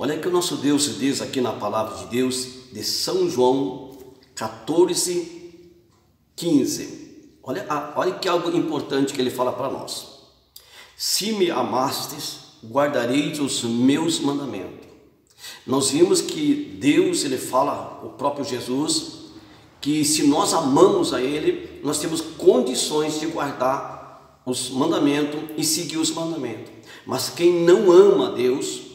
Olha que o nosso Deus diz aqui na palavra de Deus, de São João 14:15. Olha que algo importante que ele fala para nós. Se me amastes, guardareis os meus mandamentos. Nós vimos que Deus, ele fala, o próprio Jesus, que se nós amamos a Ele, nós temos condições de guardar os mandamentos e seguir os mandamentos. Mas quem não ama a Deus,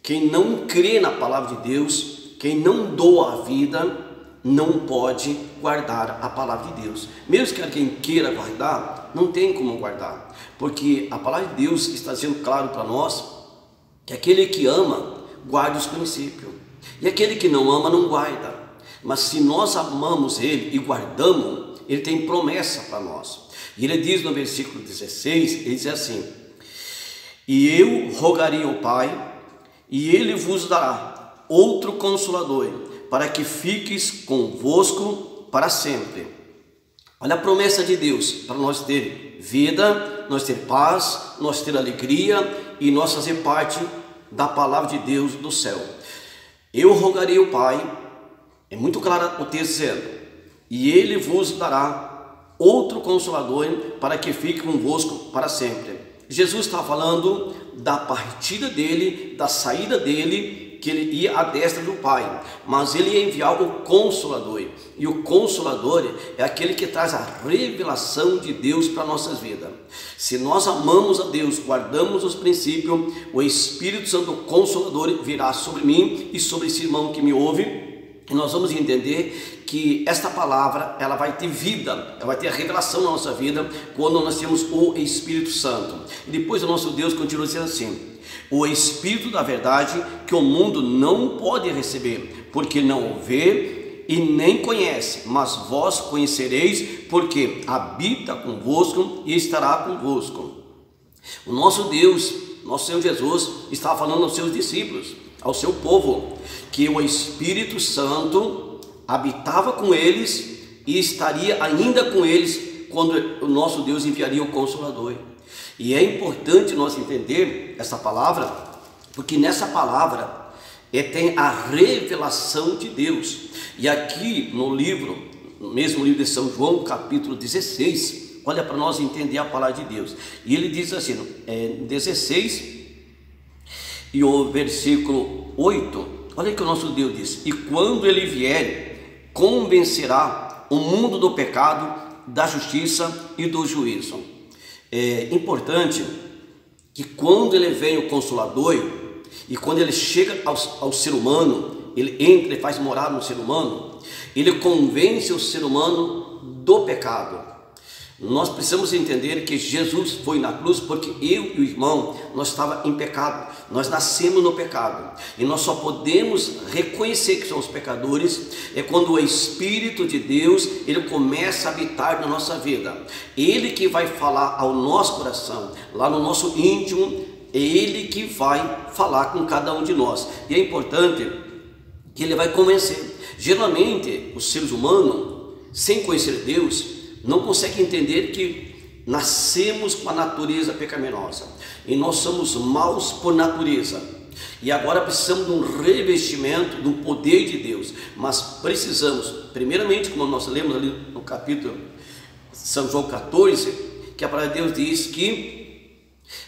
quem não crê na palavra de Deus, quem não doa a vida, não pode guardar a palavra de Deus. Mesmo que alguém queira guardar, não tem como guardar, porque a palavra de Deus está dizendo claro para nós que aquele que ama guarda os princípios, e aquele que não ama não guarda. Mas se nós amamos Ele e guardamos, Ele tem promessa para nós. E Ele diz no versículo 16, Ele diz assim: e eu rogarei ao Pai, e Ele vos dará outro Consolador, para que fiques convosco para sempre. Olha a promessa de Deus, para nós ter vida, nós ter paz, nós ter alegria, e nós fazer parte da palavra de Deus do céu. Eu rogarei ao Pai, é muito claro o texto dizendo, e Ele vos dará outro Consolador, para que fique convosco para sempre. Jesus está falando da partida dele, da saída dele, que ele ia à destra do Pai, mas ele ia enviar o Consolador, e o Consolador é aquele que traz a revelação de Deus para nossas vidas. Se nós amamos a Deus, guardamos os princípios, o Espírito Santo Consolador virá sobre mim e sobre esse irmão que me ouve, e nós vamos entender que esta palavra, ela vai ter vida, ela vai ter a revelação na nossa vida, quando nós temos o Espírito Santo. E depois o nosso Deus continua dizendo assim: o Espírito da verdade, que o mundo não pode receber, porque não o vê e nem conhece, mas vós conhecereis, porque habita convosco e estará convosco. O nosso Deus, nosso Senhor Jesus, estava falando aos seus discípulos, ao seu povo, que o Espírito Santo habitava com eles e estaria ainda com eles quando o nosso Deus enviaria o Consolador. E é importante nós entender essa palavra, porque nessa palavra tem a revelação de Deus. E aqui no livro, no mesmo livro de São João, capítulo 16, olha para nós entender a palavra de Deus. E ele diz assim, 16 e o versículo 8, olha que o nosso Deus diz: e quando ele vier, convencerá o mundo do pecado, da justiça e do juízo. É importante que quando ele vem o Consolador, e quando ele chega ao ser humano, ele entra e faz morar no ser humano, ele convence o ser humano do pecado. Nós precisamos entender que Jesus foi na cruz porque eu e o irmão, nós estávamos em pecado, nós nascemos no pecado, e nós só podemos reconhecer que somos pecadores quando o Espírito de Deus, ele começa a habitar na nossa vida. Ele que vai falar ao nosso coração, lá no nosso íntimo, é Ele que vai falar com cada um de nós, e é importante que Ele vai convencer. Geralmente os seres humanos, sem conhecer Deus, não consegue entender que nascemos com a natureza pecaminosa e nós somos maus por natureza, e agora precisamos de um revestimento do poder de Deus. Mas precisamos, primeiramente, como nós lemos ali no capítulo São João 14, que a palavra de Deus diz que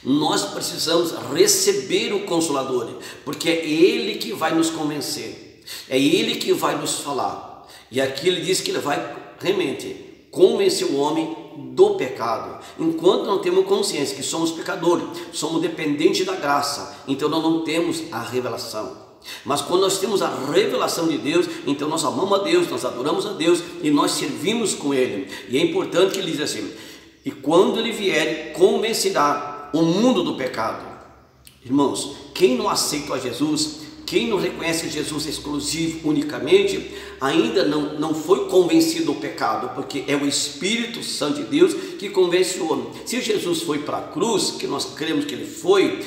nós precisamos receber o Consolador, porque é Ele que vai nos convencer, é Ele que vai nos falar. E aqui ele diz que ele vai realmente convencer o homem do pecado. Enquanto não temos consciência que somos pecadores, somos dependentes da graça, então nós não temos a revelação. Mas quando nós temos a revelação de Deus, então nós amamos a Deus, nós adoramos a Deus e nós servimos com Ele. E é importante que ele diz assim: e quando Ele vier, convencerá o mundo do pecado. Irmãos, quem não aceita a Jesus, quem não reconhece Jesus exclusivo, unicamente, ainda não foi convencido do pecado, porque é o Espírito Santo de Deus que convence o homem. Se Jesus foi para a cruz, que nós cremos que Ele foi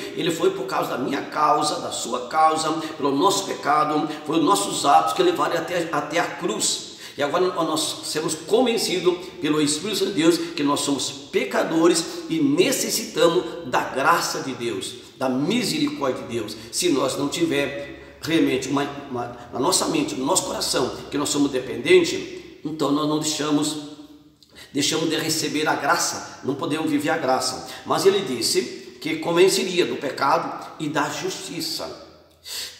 por causa da minha causa, da sua causa, pelo nosso pecado, foi os nossos atos que levaram até a cruz. E agora nós seremos convencidos pelo Espírito Santo de Deus que nós somos pecadores e necessitamos da graça de Deus, da misericórdia de Deus. Se nós não tiver realmente na nossa mente, no nosso coração, que nós somos dependentes, então nós não deixamos de receber a graça, não podemos viver a graça. Mas ele disse que convenceria do pecado e da justiça.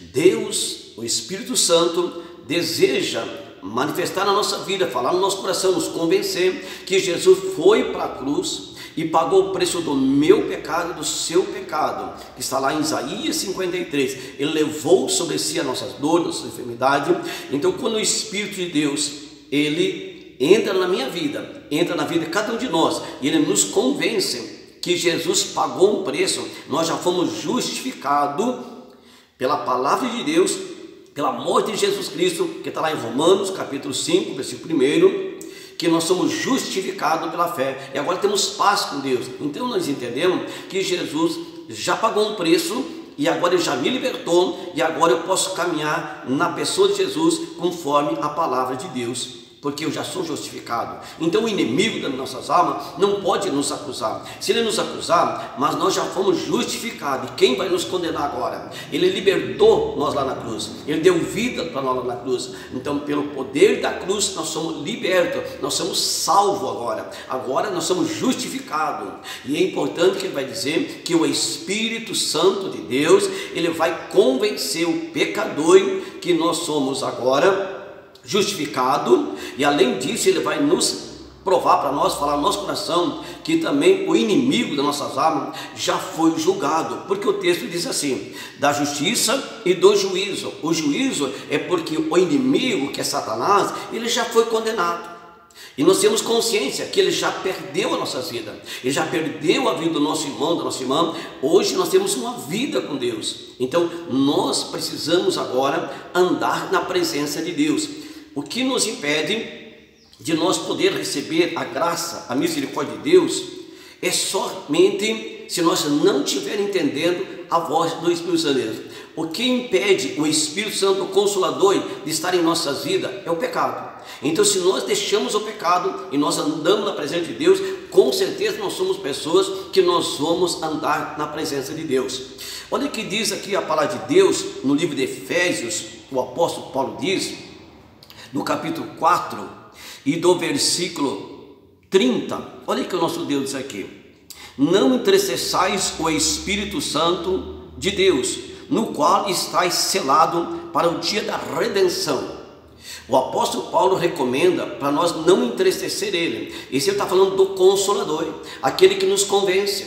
Deus, o Espírito Santo, deseja manifestar na nossa vida, falar no nosso coração, nos convencer que Jesus foi para a cruz e pagou o preço do meu pecado e do seu pecado, que está lá em Isaías 53. Ele levou sobre si as nossas dores, nossa enfermidade. Então, quando o Espírito de Deus, ele entra na minha vida, entra na vida de cada um de nós, e ele nos convence que Jesus pagou um preço, nós já fomos justificados pela palavra de Deus, pela morte de Jesus Cristo, que está lá em Romanos capítulo 5, versículo 1, que nós somos justificados pela fé, e agora temos paz com Deus. Então nós entendemos que Jesus já pagou um preço, e agora ele já me libertou, e agora eu posso caminhar na pessoa de Jesus, conforme a palavra de Deus, porque eu já sou justificado. Então o inimigo das nossas almas não pode nos acusar. Se ele nos acusar, mas nós já fomos justificados, e quem vai nos condenar agora? Ele libertou nós lá na cruz, ele deu vida para nós lá na cruz. Então pelo poder da cruz nós somos libertos, nós somos salvos agora nós somos justificados. E é importante que ele vai dizer que o Espírito Santo de Deus, ele vai convencer o pecador que nós somos agora justificado, e além disso ele vai nos provar para nós, falar no nosso coração, que também o inimigo das nossas almas já foi julgado, porque o texto diz assim, da justiça e do juízo. O juízo é porque o inimigo, que é Satanás, ele já foi condenado, e nós temos consciência que ele já perdeu a nossa vida, ele já perdeu a vida do nosso irmão, da nossa irmã. Hoje nós temos uma vida com Deus, então nós precisamos agora andar na presença de Deus. O que nos impede de nós poder receber a graça, a misericórdia de Deus, é somente se nós não estivermos entendendo a voz do Espírito Santo de Deus. O que impede o Espírito Santo, o Consolador, de estar em nossas vidas é o pecado. Então, se nós deixamos o pecado e nós andamos na presença de Deus, com certeza nós somos pessoas que nós vamos andar na presença de Deus. Olha o que diz aqui a palavra de Deus no livro de Efésios. O apóstolo Paulo diz, no capítulo 4 e do versículo 30, olha o que o nosso Deus diz aqui: não entristeçais o Espírito Santo de Deus, no qual estáis selado para o dia da redenção. O apóstolo Paulo recomenda para nós não entristecer ele. Esse ele está falando do Consolador, aquele que nos convence,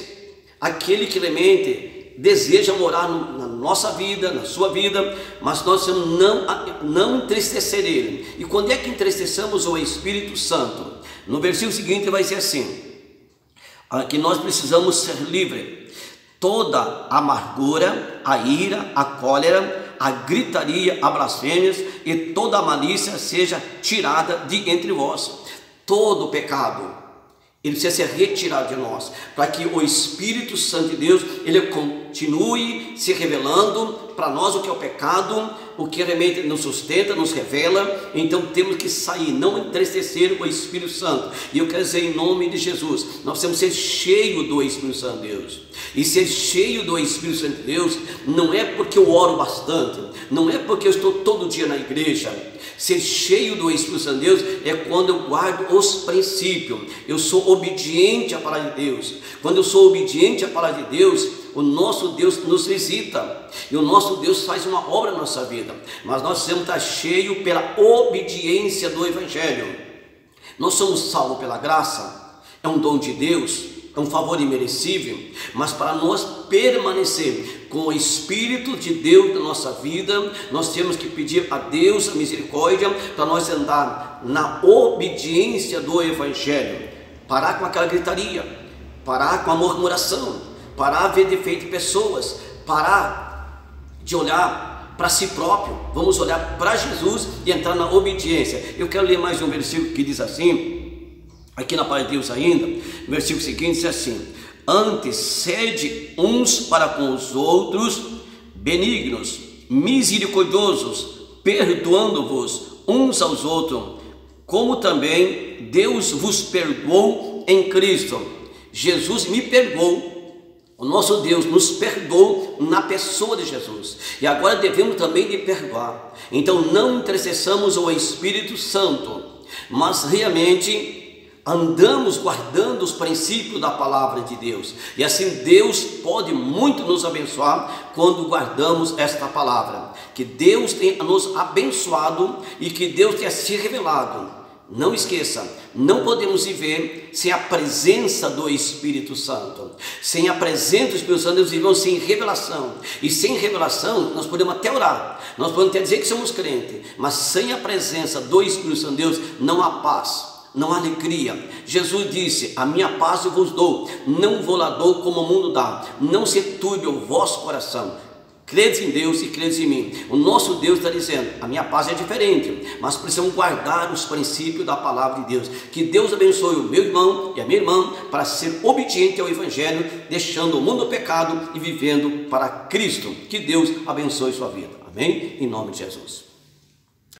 aquele que realmente deseja morar na nossa vida, na sua vida, mas nós não entristecer ele. E quando é que entristecemos o Espírito Santo? No versículo seguinte vai ser assim, que nós precisamos ser livres. Toda amargura, a ira, a cólera, a gritaria, a blasfêmias e toda a malícia seja tirada de entre vós. Todo o pecado, ele precisa ser retirado de nós, para que o Espírito Santo de Deus, ele continue se revelando para nós o que é o pecado, o que realmente nos sustenta, nos revela. Então temos que sair, não entristecer o Espírito Santo. E eu quero dizer em nome de Jesus, nós temos que ser cheios do Espírito Santo de Deus. E ser cheio do Espírito Santo de Deus não é porque eu oro bastante, não é porque eu estou todo dia na igreja. Ser cheio do Espírito Santo de Deus é quando eu guardo os princípios, eu sou obediente à palavra de Deus. Quando eu sou obediente à palavra de Deus, o nosso Deus nos visita, e o nosso Deus faz uma obra na nossa vida. Mas nós temos que estar cheios pela obediência do Evangelho. Nós somos salvos pela graça, é um dom de Deus, é um favor imerecível, mas para nós permanecer com o Espírito de Deus na nossa vida, nós temos que pedir a Deus a misericórdia, para nós andar na obediência do Evangelho, parar com aquela gritaria, parar com a murmuração, parar de ver defeito em pessoas, parar de olhar para si próprio. Vamos olhar para Jesus e entrar na obediência. Eu quero ler mais um versículo que diz assim, aqui na palavra de Deus ainda, no versículo seguinte diz assim: antes sede uns para com os outros benignos, misericordiosos, perdoando-vos uns aos outros, como também Deus vos perdoou em Cristo. Jesus me perdoou O nosso Deus nos perdoou na pessoa de Jesus, e agora devemos também de perdoar. Então não entristeçamos o Espírito Santo, mas realmente andamos guardando os princípios da palavra de Deus, e assim Deus pode muito nos abençoar quando guardamos esta palavra. Que Deus tenha nos abençoado e que Deus tenha se revelado. Não esqueça, não podemos viver sem a presença do Espírito Santo. Sem a presença do Espírito Santo, nós vivemos sem revelação. E sem revelação, nós podemos até orar, nós podemos até dizer que somos crentes, mas sem a presença do Espírito Santo de Deus, não há paz, não há alegria. Jesus disse: a minha paz eu vos dou, não vou lá dou como o mundo dá. Não se turbe o vosso coração. Credes em Deus e credes em mim. O nosso Deus está dizendo: a minha paz é diferente, mas precisamos guardar os princípios da palavra de Deus. Que Deus abençoe o meu irmão e a minha irmã para ser obediente ao Evangelho, deixando o mundo do pecado e vivendo para Cristo. Que Deus abençoe sua vida. Amém? Em nome de Jesus.